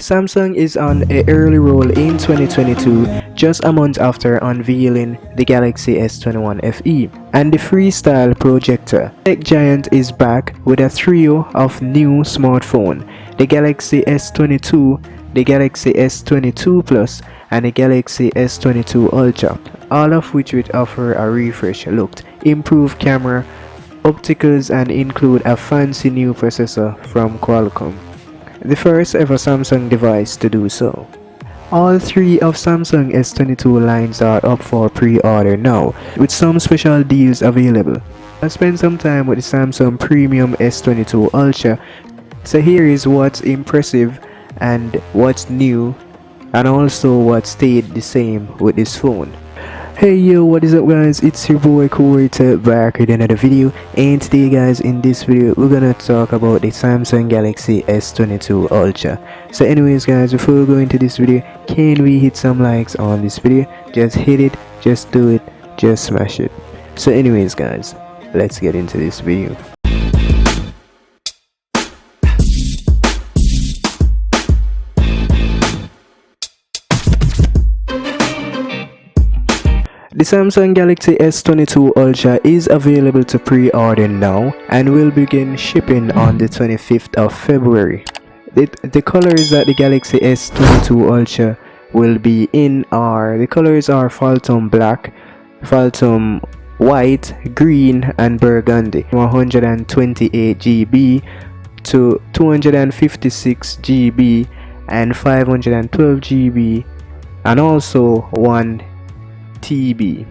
Samsung is on an early roll in 2022, just a month after unveiling the Galaxy S21 FE and the Freestyle Projector. Tech giant is back with a trio of new smartphones: the Galaxy S22, the Galaxy S22 Plus, and the Galaxy S22 Ultra, all of which would offer a refresh look, improved camera, opticals, and include a fancy new processor from Qualcomm, the first ever Samsung device to do so. All three of Samsung S22 lines are up for pre-order now, with some special deals available. I spent some time with the Samsung Premium S22 Ultra, so here is what's impressive and what's new, and also what stayed the same with this phone. Hey yo, what is up guys, it's your boy Corey back with another video, and today guys, in this video we're gonna talk about the Samsung Galaxy S22 Ultra. So anyways guys, before we go into this video, can we hit some likes on this video? Just hit it, just do it, just smash it. So anyways guys, let's get into this video. The Samsung Galaxy S22 Ultra is available to pre-order now and will begin shipping on the 25th of February. The colors that the Galaxy S22 Ultra will be in are, the colors are Phantom Black, Phantom White, Green, and Burgundy. 128 GB to 256 GB and 512 GB, and also 1 TB,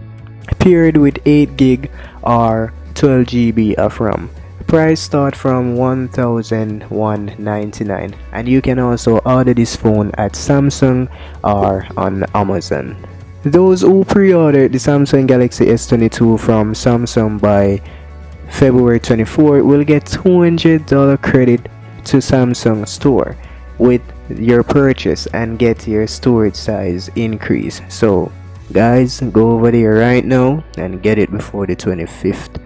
paired with 8 GB or 12 GB of RAM. Price start from $1,199, and you can also order this phone at Samsung or on Amazon. Those who pre-order the Samsung Galaxy S22 from Samsung by February 24 will get $200 credit to Samsung store with your purchase and get your storage size increase. So guys, go over there right now and get it before the 25th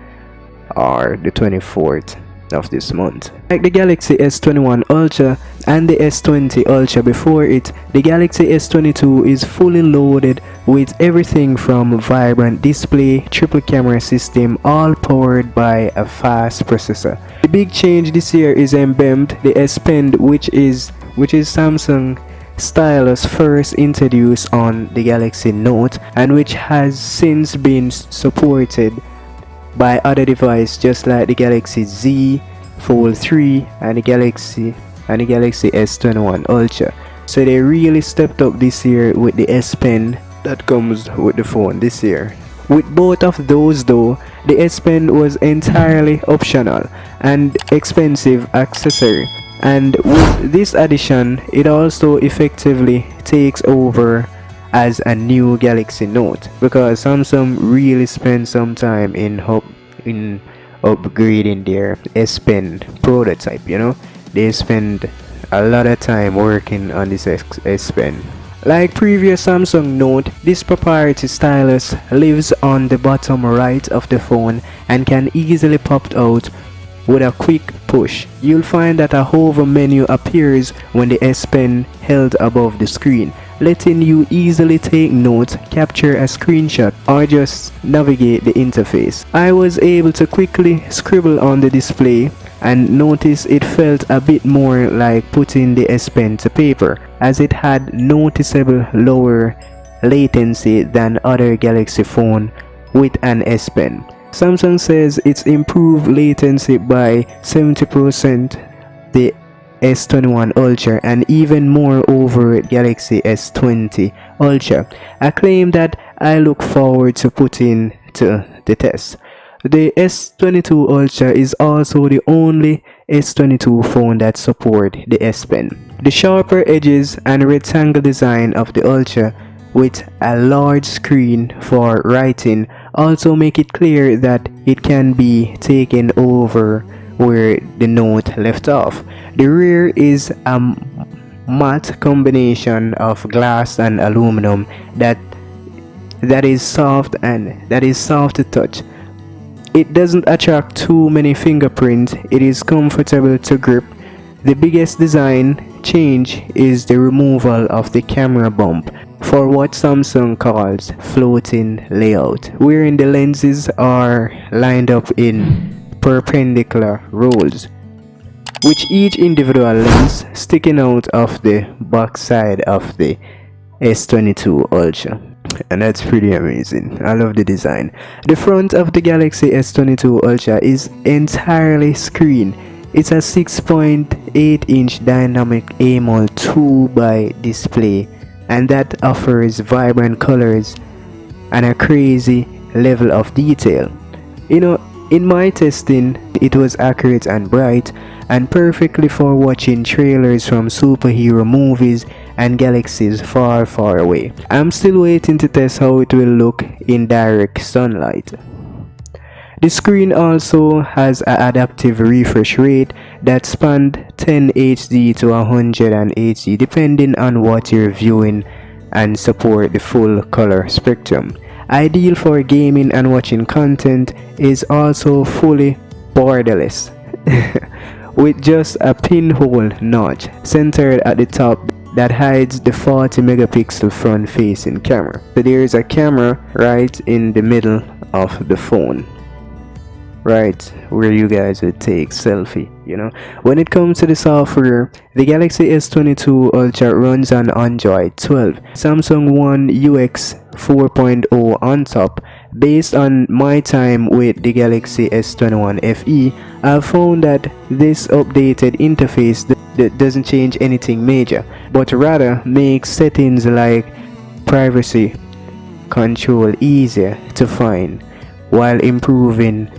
or the 24th of this month. Like the Galaxy S21 Ultra and the S20 Ultra before it, the Galaxy S22 is fully loaded with everything from vibrant display, triple camera system, all powered by a fast processor. The big change this year is embedded the S Pen, which is Samsung stylus first introduced on the Galaxy Note, and which has since been supported by other devices just like the Galaxy Z Fold 3 and the Galaxy S21 Ultra. So they really stepped up this year with the S Pen that comes with the phone this year. With both of those though, the S Pen was entirely optional and expensive accessory. And with this addition, it also effectively takes over as a new Galaxy Note, because Samsung really spent some time in upgrading their S Pen prototype. You know, they spend a lot of time working on this S Pen. Like previous Samsung Note, this proprietary stylus lives on the bottom right of the phone and can easily pop out with a quick push. You'll find that a hover menu appears when the S Pen held above the screen, letting you easily take notes, capture a screenshot, or just navigate the interface. I was able to quickly scribble on the display and notice it felt a bit more like putting the S Pen to paper, as it had noticeable lower latency than other Galaxy phone with an S Pen. Samsung says it's improved latency by 70% the S21 Ultra and even more over Galaxy S20 Ultra, a claim that I look forward to putting to the test. The S22 Ultra is also the only S22 phone that support the S Pen. The sharper edges and rectangle design of the Ultra with a large screen for writing also make it clear that it can be taken over where the Note left off. The rear is a matte combination of glass and aluminum that is soft to touch. It doesn't attract too many fingerprints. It is comfortable to grip. The biggest design change is the removal of the camera bump for what Samsung calls floating layout, wherein the lenses are lined up in perpendicular rows, with each individual lens sticking out of the back side of the S22 Ultra. And that's pretty amazing. I love the design. The front of the Galaxy S22 Ultra is entirely screen. It's a 6.8-inch dynamic AMOLED 2x display, and that offers vibrant colors and a crazy level of detail. You know, in my testing, it was accurate and bright, and perfectly for watching trailers from superhero movies and galaxies far, far away. I'm still waiting to test how it will look in direct sunlight. The screen also has an adaptive refresh rate that spans 10 HD to 100 HD depending on what you're viewing, and support the full color spectrum. Ideal for gaming and watching content, is also fully borderless with just a pinhole notch centered at the top that hides the 40 megapixel front facing camera. So there is a camera right in the middle of the phone, right where you guys would take selfie. When it comes to the software, the Galaxy S22 Ultra runs on Android 12, Samsung One UX 4.0 on top. Based on my time with the Galaxy S21 FE, I've found that this updated interface doesn't change anything major, but rather makes settings like privacy control easier to find while improving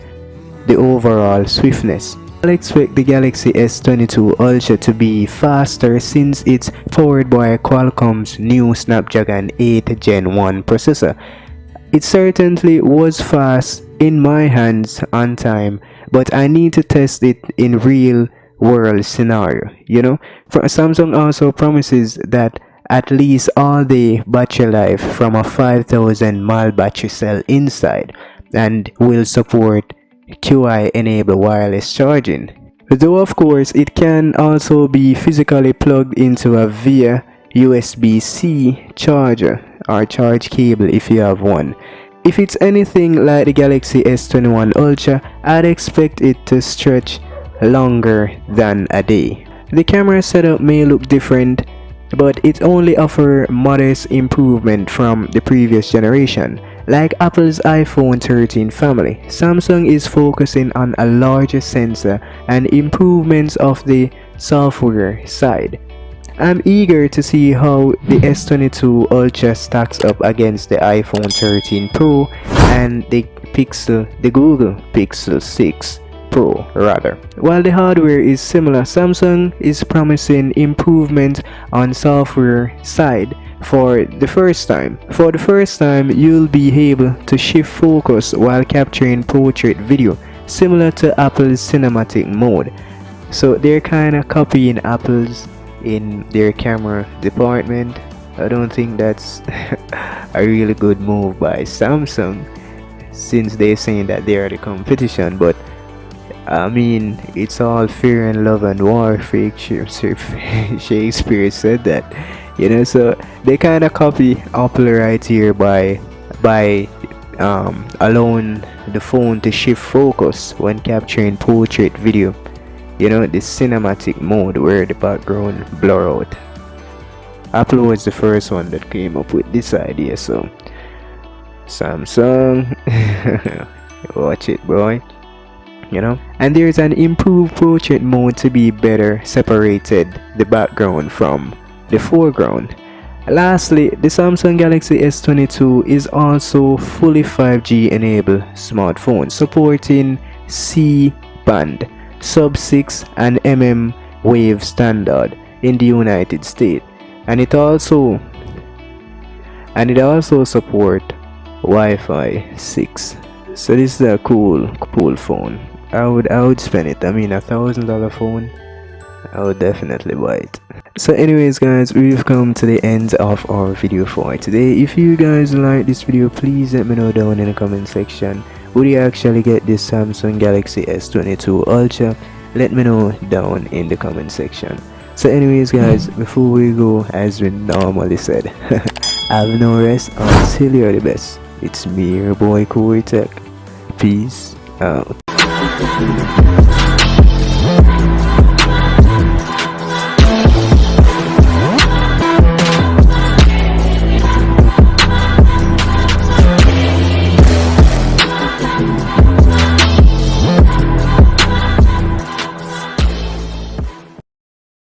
the overall swiftness. I expect the Galaxy S22 Ultra to be faster since it's powered by Qualcomm's new Snapdragon 8 Gen 1 processor. It certainly was fast in my hands on time, but I need to test it in real world scenario. Samsung also promises that at least all day battery life from a 5000 mAh battery cell inside, and will support QI enabled wireless charging. Though of course it can also be physically plugged into a via USB-C charger or charge cable if you have one. If it's anything like the Galaxy S21 Ultra, I'd expect it to stretch longer than a day. The camera setup may look different, but it only offers modest improvement from the previous generation. Like Apple's iPhone 13 family, Samsung is focusing on a larger sensor and improvements of the software side. I'm eager to see how the S22 Ultra stacks up against the iPhone 13 Pro and the Google Pixel 6 Pro rather. While the hardware is similar, Samsung is promising improvement on software side. For the first time, you'll be able to shift focus while capturing portrait video, similar to Apple's cinematic mode. So they're kind of copying Apple's in their camera department. I don't think that's a really good move by Samsung, since they're saying that they are the competition. But I mean, it's all fear and love and war. Shakespeare said that. So they kind of copy Apple right here by allowing the phone to shift focus when capturing portrait video. The cinematic mode where the background blur out. Apple was the first one that came up with this idea, so Samsung, watch it, boy. And there's an improved portrait mode to be better separated the background from the foreground. Lastly, the Samsung Galaxy S22 is also fully 5G enabled smartphone, supporting C-band, sub-6 and wave standard in the United States, and it also support Wi-Fi 6. So this is a cool phone. I would spend it. I mean, $1,000 phone, I would definitely buy it. So anyways guys, we've come to the end of our video for today. If you guys like this video, please let me know down in the comment section. Would you actually get this Samsung Galaxy S22 Ultra? Let me know down in the comment section. So anyways guys, before we go, as we normally said, have no rest until you're the best. It's me, your boy Corey Tech. Peace out.